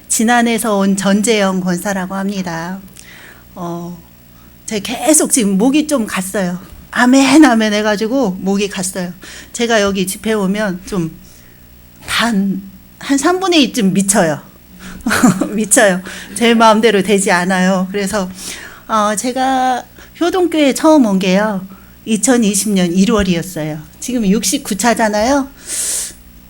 진안에서 온 전재영 권사라고 합니다. 제가 계속 지금 목이 좀 갔어요. 아멘 아멘 해가지고 목이 갔어요. 제가 여기 집회 오면 좀 한 3분의 2쯤 미쳐요. 미쳐요. 제 마음대로 되지 않아요. 그래서 제가 효동교회 처음 온 게요 2020년 1월이었어요. 지금 69차잖아요.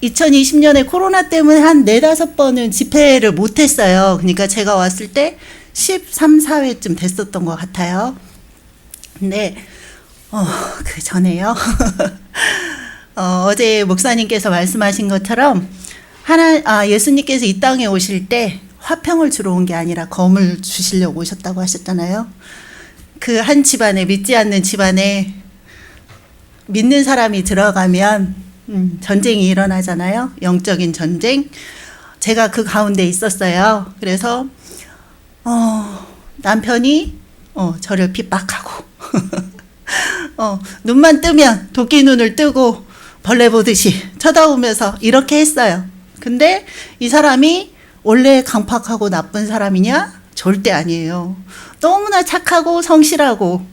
2020년에 코로나 때문에 한 4-5번은 집회를 못했어요. 그러니까 제가 왔을 때 13, 4회쯤 됐었던 것 같아요. 근데 그 전에요. 어제 목사님께서 말씀하신 것처럼 예수님께서 이 땅에 오실 때 화평을 주러 온 게 아니라 검을 주시려고 오셨다고 하셨잖아요. 그 한 집안에, 믿지 않는 집안에 믿는 사람이 들어가면 전쟁이 일어나잖아요. 영적인 전쟁. 제가 그 가운데 있었어요. 그래서 남편이 저를 핍박하고 눈만 뜨면 도끼 눈을 뜨고 벌레 보듯이 쳐다보면서 이렇게 했어요. 근데 이 사람이 원래 강팍하고 나쁜 사람이냐? 절대 아니에요. 너무나 착하고 성실하고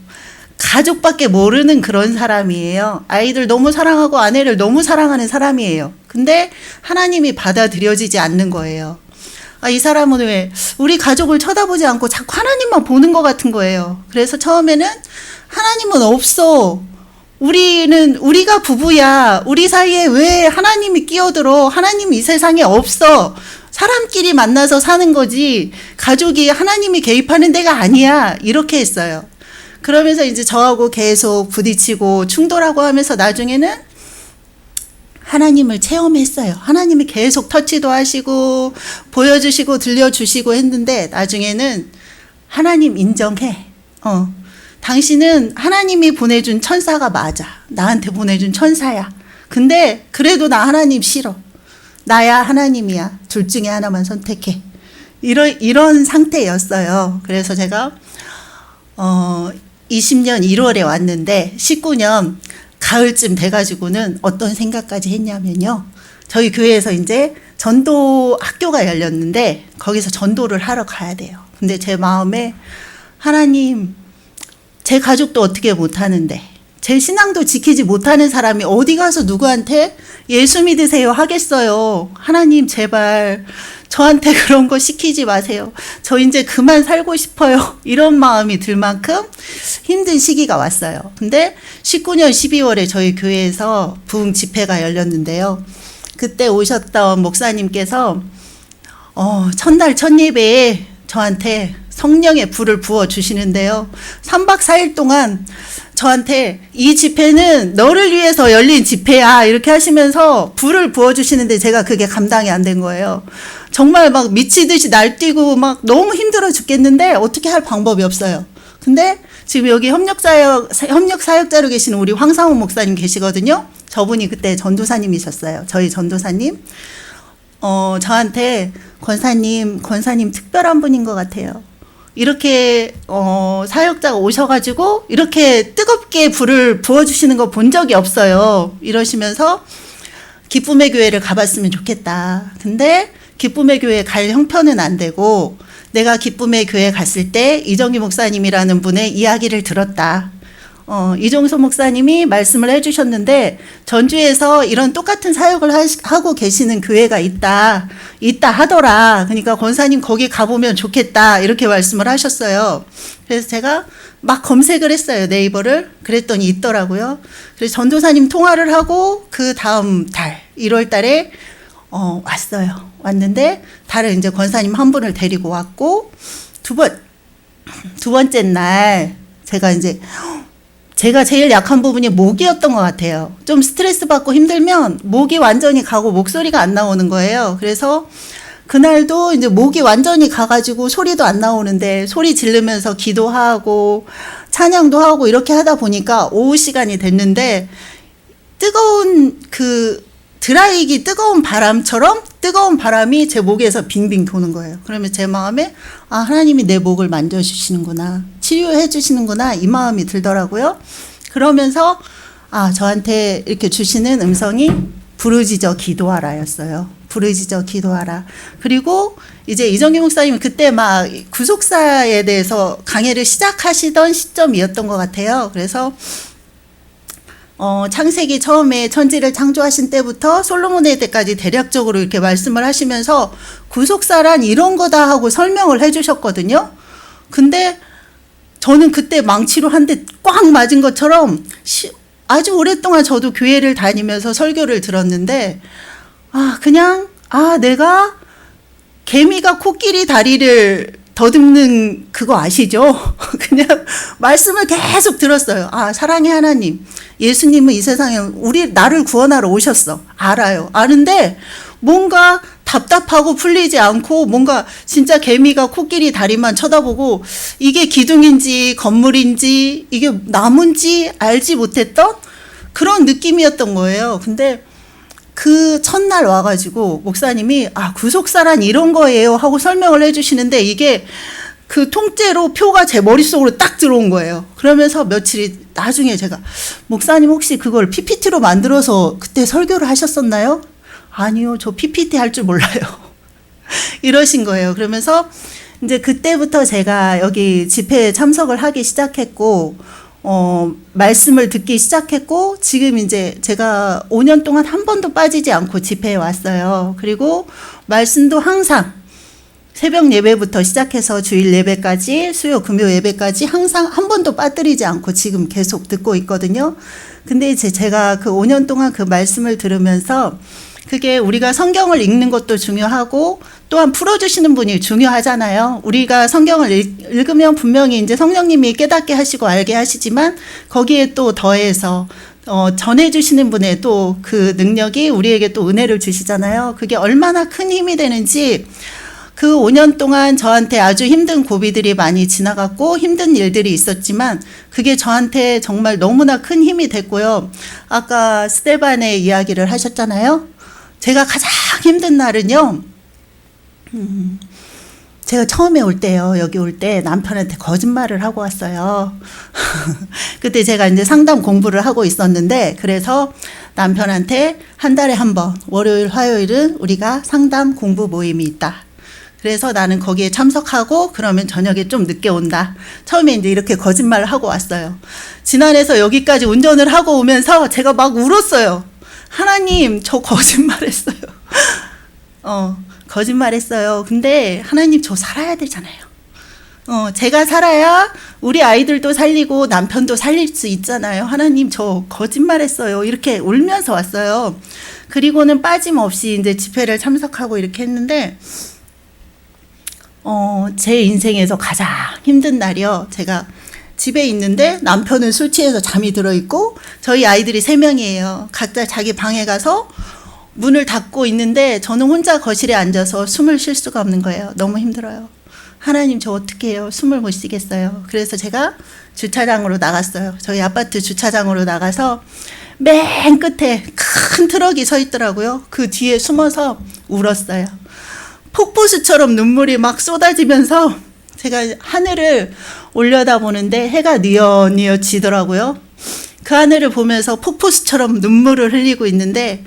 가족밖에 모르는 그런 사람이에요. 아이들 너무 사랑하고 아내를 너무 사랑하는 사람이에요. 근데 하나님이 받아들여지지 않는 거예요. 이 사람은 왜 우리 가족을 쳐다보지 않고 자꾸 하나님만 보는 것 같은 거예요. 그래서 처음에는 하나님은 없어. 우리가 부부야. 우리 사이에 왜 하나님이 끼어들어? 하나님이 이 세상에 없어. 사람끼리 만나서 사는 거지. 가족이 하나님이 개입하는 데가 아니야. 이렇게 했어요. 그러면서 이제 저하고 계속 부딪히고 충돌하고 하면서 나중에는 하나님을 체험했어요. 하나님이 계속 터치도 하시고 보여주시고 들려주시고 했는데 나중에는 하나님 인정해. 당신은 하나님이 보내준 천사가 맞아. 나한테 보내준 천사야. 근데 그래도 나 하나님 싫어. 나야 하나님이야. 둘 중에 하나만 선택해. 이런 상태였어요. 그래서 제가 20년 1월에 왔는데 19년 가을쯤 돼가지고는 어떤 생각까지 했냐면요. 저희 교회에서 이제 전도 학교가 열렸는데 거기서 전도를 하러 가야 돼요. 근데 제 마음에 하나님, 제 가족도 어떻게 못하는데 제 신앙도 지키지 못하는 사람이 어디 가서 누구한테 예수 믿으세요 하겠어요. 하나님 제발 저한테 그런 거 시키지 마세요. 저 이제 그만 살고 싶어요. 이런 마음이 들 만큼 힘든 시기가 왔어요. 근데 19년 12월에 저희 교회에서 부흥 집회가 열렸는데요. 그때 오셨던 목사님께서 첫날 첫 예배에 저한테 성령의 불을 부어주시는데요. 3박 4일 동안 저한테 이 집회는 너를 위해서 열린 집회야 이렇게 하시면서 불을 부어주시는데 제가 그게 감당이 안 된 거예요. 정말 막 미치듯이 날뛰고 막 너무 힘들어 죽겠는데 어떻게 할 방법이 없어요. 근데 지금 여기 협력사역자로 계시는 우리 황상호 목사님 계시거든요. 저분이 그때 전도사님이셨어요. 저희 전도사님. 저한테 권사님 특별한 분인 것 같아요. 이렇게 사역자가 오셔가지고 이렇게 뜨겁게 불을 부어주시는 거 본 적이 없어요. 이러시면서 기쁨의 교회를 가봤으면 좋겠다. 근데 기쁨의 교회 갈 형편은 안 되고 내가 기쁨의 교회 갔을 때 이정기 목사님이라는 분의 이야기를 들었다. 이종소 목사님이 말씀을 해주셨는데 전주에서 이런 똑같은 사역을 하고 계시는 교회가 있다 하더라. 그러니까 권사님 거기 가보면 좋겠다 이렇게 말씀을 하셨어요. 그래서 제가 막 검색을 했어요. 네이버를. 그랬더니 있더라고요. 그래서 전도사님 통화를 하고 그 다음 달 1월 달에 왔어요. 왔는데 다른 이제 권사님 한 분을 데리고 왔고 두 번째 날 제가 제일 약한 부분이 목이었던 것 같아요. 좀 스트레스 받고 힘들면 목이 완전히 가고 목소리가 안 나오는 거예요. 그래서 그날도 이제 목이 완전히 가가지고 소리도 안 나오는데 소리 지르면서 기도하고 찬양도 하고 이렇게 하다 보니까 오후 시간이 됐는데 뜨거운 드라이기 뜨거운 바람처럼 뜨거운 바람이 제 목에서 빙빙 도는 거예요. 그러면 제 마음에 하나님이 내 목을 만져주시는구나. 치유해 주시는구나. 이 마음이 들더라고요. 그러면서 저한테 이렇게 주시는 음성이 부르짖어 기도하라였어요. 부르짖어 기도하라. 그리고 이제 이정규 목사님이 그때 막 구속사에 대해서 강해를 시작하시던 시점이었던 것 같아요. 그래서 창세기 처음에 천지를 창조하신 때부터 솔로몬의 때까지 대략적으로 이렇게 말씀을 하시면서 구속사란 이런 거다 하고 설명을 해주셨거든요. 근데 저는 그때 망치로 한 대 꽉 맞은 것처럼 아주 오랫동안 저도 교회를 다니면서 설교를 들었는데 그냥 내가 개미가 코끼리 다리를 더듬는 그거 아시죠? 그냥 말씀을 계속 들었어요. 사랑의 하나님, 예수님은 이 세상에 나를 구원하러 오셨어. 알아요. 아는데 뭔가 답답하고 풀리지 않고 뭔가 진짜 개미가 코끼리 다리만 쳐다보고 이게 기둥인지 건물인지 이게 나무인지 알지 못했던 그런 느낌이었던 거예요. 근데 그 첫날 와가지고 목사님이 구속사란 이런 거예요 하고 설명을 해주시는데 이게 그 통째로 표가 제 머릿속으로 딱 들어온 거예요. 그러면서 며칠이 나중에 제가 목사님 혹시 그걸 PPT로 만들어서 그때 설교를 하셨었나요? 아니요, 저 PPT 할 줄 몰라요. 이러신 거예요. 그러면서 이제 그때부터 제가 여기 집회에 참석을 하기 시작했고 말씀을 듣기 시작했고 지금 이제 제가 5년 동안 한 번도 빠지지 않고 집회에 왔어요. 그리고 말씀도 항상 새벽 예배부터 시작해서 주일 예배까지 수요 금요 예배까지 항상 한 번도 빠뜨리지 않고 지금 계속 듣고 있거든요. 근데 이제 제가 그 5년 동안 그 말씀을 들으면서 그게 우리가 성경을 읽는 것도 중요하고 또한 풀어주시는 분이 중요하잖아요. 우리가 성경을 읽으면 분명히 이제 성령님이 깨닫게 하시고 알게 하시지만 거기에 또 더해서 전해주시는 분의 또 그 능력이 우리에게 또 은혜를 주시잖아요. 그게 얼마나 큰 힘이 되는지 그 5년 동안 저한테 아주 힘든 고비들이 많이 지나갔고 힘든 일들이 있었지만 그게 저한테 정말 너무나 큰 힘이 됐고요. 아까 스데반의 이야기를 하셨잖아요. 제가 가장 힘든 날은요. 제가 처음에 올 때요. 여기 올 때 남편한테 거짓말을 하고 왔어요. 그때 제가 이제 상담 공부를 하고 있었는데 그래서 남편한테 한 달에 한 번 월요일 화요일은 우리가 상담 공부 모임이 있다. 그래서 나는 거기에 참석하고 그러면 저녁에 좀 늦게 온다. 처음에 이제 이렇게 거짓말을 하고 왔어요. 지난해에서 여기까지 운전을 하고 오면서 제가 막 울었어요. 하나님, 저 거짓말했어요. 거짓말했어요. 근데 하나님, 저 살아야 되잖아요. 제가 살아야 우리 아이들도 살리고 남편도 살릴 수 있잖아요. 하나님, 저 거짓말했어요. 이렇게 울면서 왔어요. 그리고는 빠짐없이 이제 집회를 참석하고 이렇게 했는데 제 인생에서 가장 힘든 날이요. 제가 집에 있는데 남편은 술 취해서 잠이 들어있고 저희 아이들이 3명이에요. 각자 자기 방에 가서 문을 닫고 있는데 저는 혼자 거실에 앉아서 숨을 쉴 수가 없는 거예요. 너무 힘들어요. 하나님, 저 어떻게 해요? 숨을 못 쉬겠어요. 그래서 제가 주차장으로 나갔어요. 저희 아파트 주차장으로 나가서 맨 끝에 큰 트럭이 서 있더라고요. 그 뒤에 숨어서 울었어요. 폭포수처럼 눈물이 막 쏟아지면서 제가 하늘을 올려다보는데 해가 뉘어뉘어 지더라고요. 그 하늘을 보면서 폭포수처럼 눈물을 흘리고 있는데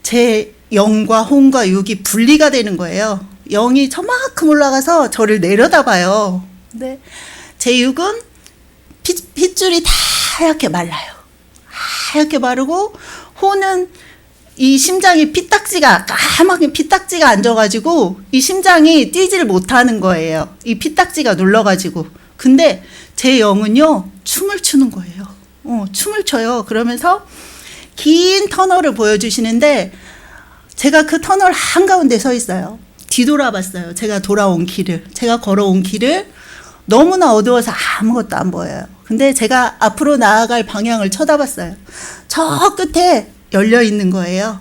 제 영과 혼과 육이 분리가 되는 거예요. 영이 저만큼 올라가서 저를 내려다봐요. 근데 제 육은 핏줄이 다 하얗게 말라요. 하얗게 마르고 혼은 이 심장이 까맣게 피딱지가 앉아가지고 이 심장이 뛰지를 못하는 거예요. 이 피딱지가 눌러가지고. 근데 제 영은요, 춤을 추는 거예요. 춤을 춰요. 그러면서 긴 터널을 보여주시는데 제가 그 터널 한가운데 서 있어요. 뒤돌아봤어요. 제가 돌아온 길을. 제가 걸어온 길을. 너무나 어두워서 아무것도 안 보여요. 근데 제가 앞으로 나아갈 방향을 쳐다봤어요. 저 끝에 열려 있는 거예요.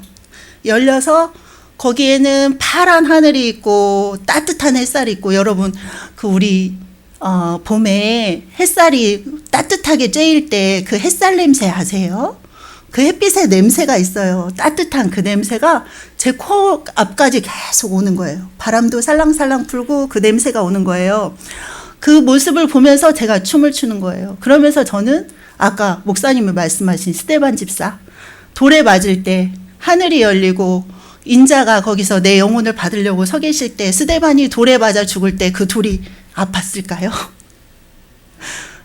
열려서 거기에는 파란 하늘이 있고 따뜻한 햇살이 있고 여러분 그 우리 봄에 햇살이 따뜻하게 쬐일 때 그 햇살 냄새 아세요? 그 햇빛의 냄새가 있어요. 따뜻한 그 냄새가 제 코 앞까지 계속 오는 거예요. 바람도 살랑살랑 불고 그 냄새가 오는 거예요. 그 모습을 보면서 제가 춤을 추는 거예요. 그러면서 저는 아까 목사님이 말씀하신 스데반 집사 돌에 맞을 때 하늘이 열리고 인자가 거기서 내 영혼을 받으려고 서 계실 때 스데반이 돌에 맞아 죽을 때 그 돌이 아팠을까요?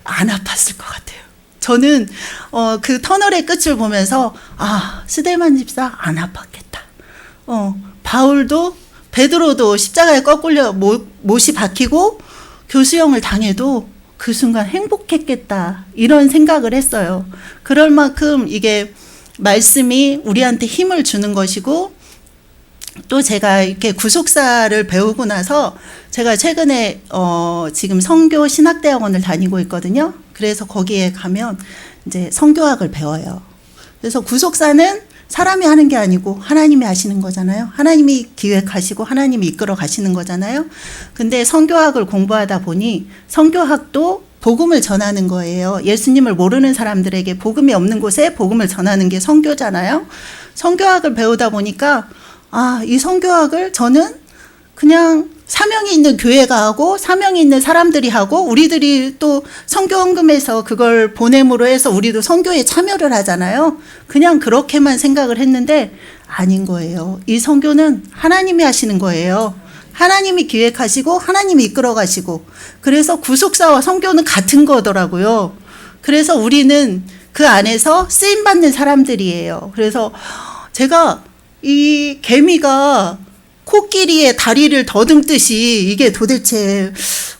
안 아팠을 것 같아요. 저는 그 터널의 끝을 보면서 스데반 집사 안 아팠겠다. 바울도 베드로도 십자가에 거꾸려 못이 박히고 교수형을 당해도 그 순간 행복했겠다, 이런 생각을 했어요. 그럴 만큼 이게 말씀이 우리한테 힘을 주는 것이고, 또 제가 이렇게 구속사를 배우고 나서 제가 최근에 지금 선교 신학대학원을 다니고 있거든요. 그래서 거기에 가면 이제 선교학을 배워요. 그래서 구속사는 사람이 하는 게 아니고 하나님이 하시는 거잖아요. 하나님이 기획하시고 하나님이 이끌어 가시는 거잖아요. 근데 선교학을 공부하다 보니 선교학도 복음을 전하는 거예요. 예수님을 모르는 사람들에게, 복음이 없는 곳에 복음을 전하는 게 선교잖아요. 선교학을 배우다 보니까 이 선교학을 저는 그냥 사명이 있는 교회가 하고 사명이 있는 사람들이 하고, 우리들이 또 선교헌금에서 그걸 보냄으로 해서 우리도 선교에 참여를 하잖아요. 그냥 그렇게만 생각을 했는데 아닌 거예요. 이 선교는 하나님이 하시는 거예요. 하나님이 기획하시고 하나님이 이끌어 가시고, 그래서 구속사와 선교는 같은 거더라고요. 그래서 우리는 그 안에서 쓰임받는 사람들이에요. 그래서 제가 이 개미가 코끼리의 다리를 더듬듯이, 이게 도대체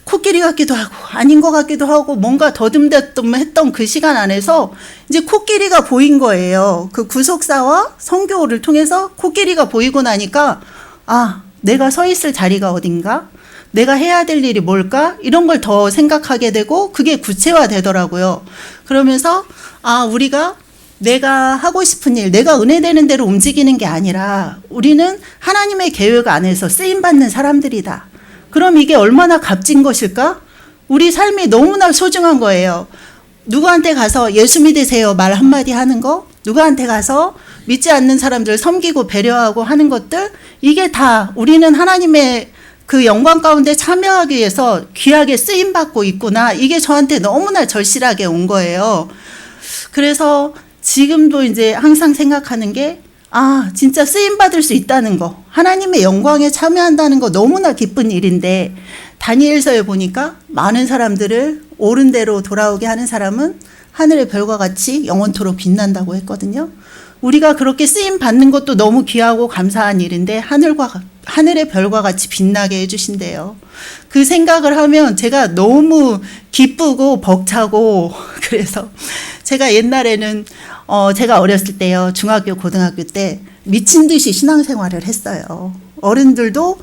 코끼리 같기도 하고 아닌 것 같기도 하고 뭔가 더듬했던 그 시간 안에서 이제 코끼리가 보인 거예요. 그 구속사와 선교를 통해서 코끼리가 보이고 나니까 내가 서 있을 자리가 어딘가? 내가 해야 될 일이 뭘까? 이런 걸 더 생각하게 되고 그게 구체화되더라고요. 그러면서 우리가 내가 하고 싶은 일, 내가 은혜되는 대로 움직이는 게 아니라 우리는 하나님의 계획 안에서 쓰임받는 사람들이다. 그럼 이게 얼마나 값진 것일까? 우리 삶이 너무나 소중한 거예요. 누구한테 가서 예수 믿으세요 말 한마디 하는 거, 누구한테 가서 믿지 않는 사람들 섬기고 배려하고 하는 것들, 이게 다 우리는 하나님의 그 영광 가운데 참여하기 위해서 귀하게 쓰임받고 있구나. 이게 저한테 너무나 절실하게 온 거예요. 그래서 지금도 이제 항상 생각하는 게 진짜 쓰임받을 수 있다는 거, 하나님의 영광에 참여한다는 거 너무나 기쁜 일인데, 다니엘서에 보니까 많은 사람들을 옳은 대로 돌아오게 하는 사람은 하늘의 별과 같이 영원토록 빛난다고 했거든요. 우리가 그렇게 쓰임 받는 것도 너무 귀하고 감사한 일인데 하늘의 별과 같이 빛나게 해주신대요. 그 생각을 하면 제가 너무 기쁘고 벅차고, 그래서 제가 옛날에는 제가 어렸을 때요, 중학교 고등학교 때 미친 듯이 신앙생활을 했어요. 어른들도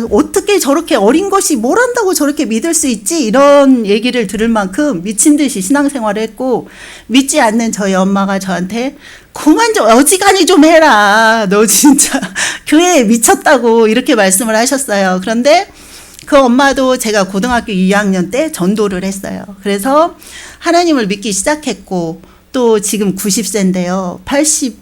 어떻게 저렇게 어린 것이 뭘 한다고 저렇게 믿을 수 있지, 이런 얘기를 들을 만큼 미친 듯이 신앙생활을 했고, 믿지 않는 저희 엄마가 저한테 그만 좀 어지간히 좀 해라, 너 진짜 교회에 미쳤다고 이렇게 말씀을 하셨어요. 그런데 그 엄마도 제가 고등학교 2학년 때 전도를 했어요. 그래서 하나님을 믿기 시작했고, 또 지금 90세인데요 85세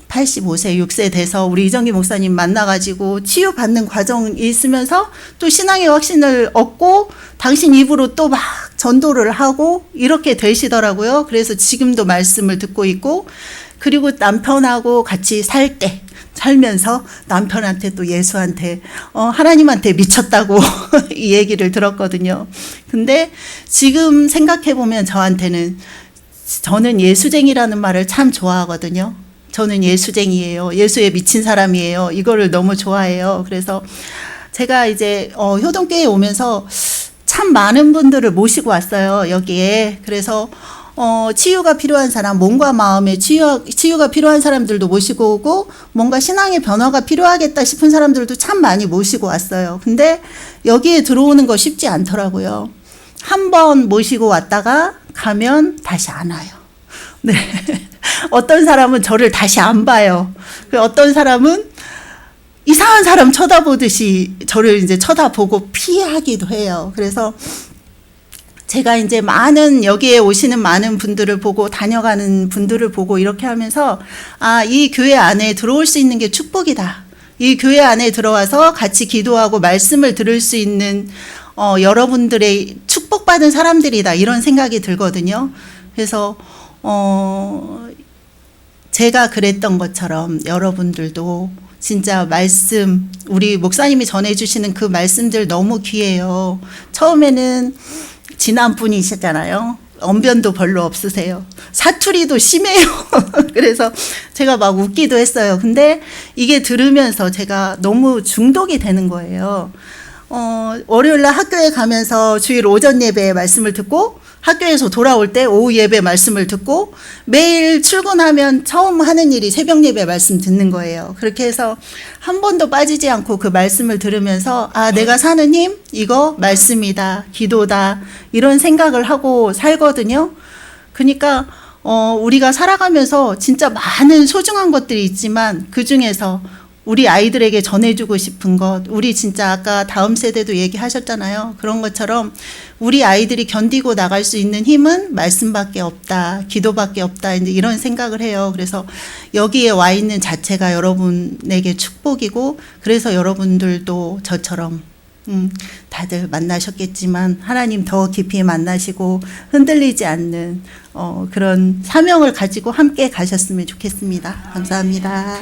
6세 돼서 우리 이정기 목사님 만나가지고 치유받는 과정이 있으면서 또 신앙의 확신을 얻고 당신 입으로 또 막 전도를 하고 이렇게 되시더라고요. 그래서 지금도 말씀을 듣고 있고, 그리고 남편하고 같이 살면서 남편한테 또 예수한테 하나님한테 미쳤다고 이 얘기를 들었거든요. 근데 지금 생각해보면 저는 예수쟁이라는 말을 참 좋아하거든요. 저는 예수쟁이에요. 예수에 미친 사람이에요. 이거를 너무 좋아해요. 그래서 제가 이제 효동교회에 오면서 참 많은 분들을 모시고 왔어요, 여기에. 그래서 치유가 필요한 사람, 몸과 마음의 치유가 필요한 사람들도 모시고 오고, 뭔가 신앙의 변화가 필요하겠다 싶은 사람들도 참 많이 모시고 왔어요. 근데 여기에 들어오는 거 쉽지 않더라고요. 한 번 모시고 왔다가 가면 다시 안 와요. 네. 어떤 사람은 저를 다시 안 봐요. 어떤 사람은 이상한 사람 쳐다보듯이 저를 이제 쳐다보고 피하기도 해요. 그래서 제가 이제 여기에 오시는 많은 분들을 보고, 다녀가는 분들을 보고 이렇게 하면서 이 교회 안에 들어올 수 있는 게 축복이다. 이 교회 안에 들어와서 같이 기도하고 말씀을 들을 수 있는 여러분들의 축복받은 사람들이다, 이런 생각이 들거든요. 그래서 제가 그랬던 것처럼 여러분들도 진짜 말씀, 우리 목사님이 전해주시는 그 말씀들 너무 귀해요. 처음에는 진한 분이시잖아요. 언변도 별로 없으세요. 사투리도 심해요. 그래서 제가 막 웃기도 했어요. 근데 이게 들으면서 제가 너무 중독이 되는 거예요. 월요일날 학교에 가면서 주일 오전 예배 말씀을 듣고 학교에서 돌아올 때 오후 예배 말씀을 듣고 매일 출근하면 처음 하는 일이 새벽 예배 말씀 듣는 거예요. 그렇게 해서 한 번도 빠지지 않고 그 말씀을 들으면서 아, 내가 사는 힘 이거 말씀이다, 기도다 이런 생각을 하고 살거든요. 그러니까 우리가 살아가면서 진짜 많은 소중한 것들이 있지만 그 중에서 우리 아이들에게 전해주고 싶은 것, 우리 진짜 아까 다음 세대도 얘기하셨잖아요. 그런 것처럼 우리 아이들이 견디고 나갈 수 있는 힘은 말씀밖에 없다, 기도밖에 없다, 이제 이런 생각을 해요. 그래서 여기에 와 있는 자체가 여러분에게 축복이고, 그래서 여러분들도 저처럼 다들 만나셨겠지만 하나님 더 깊이 만나시고 흔들리지 않는 그런 사명을 가지고 함께 가셨으면 좋겠습니다. 감사합니다.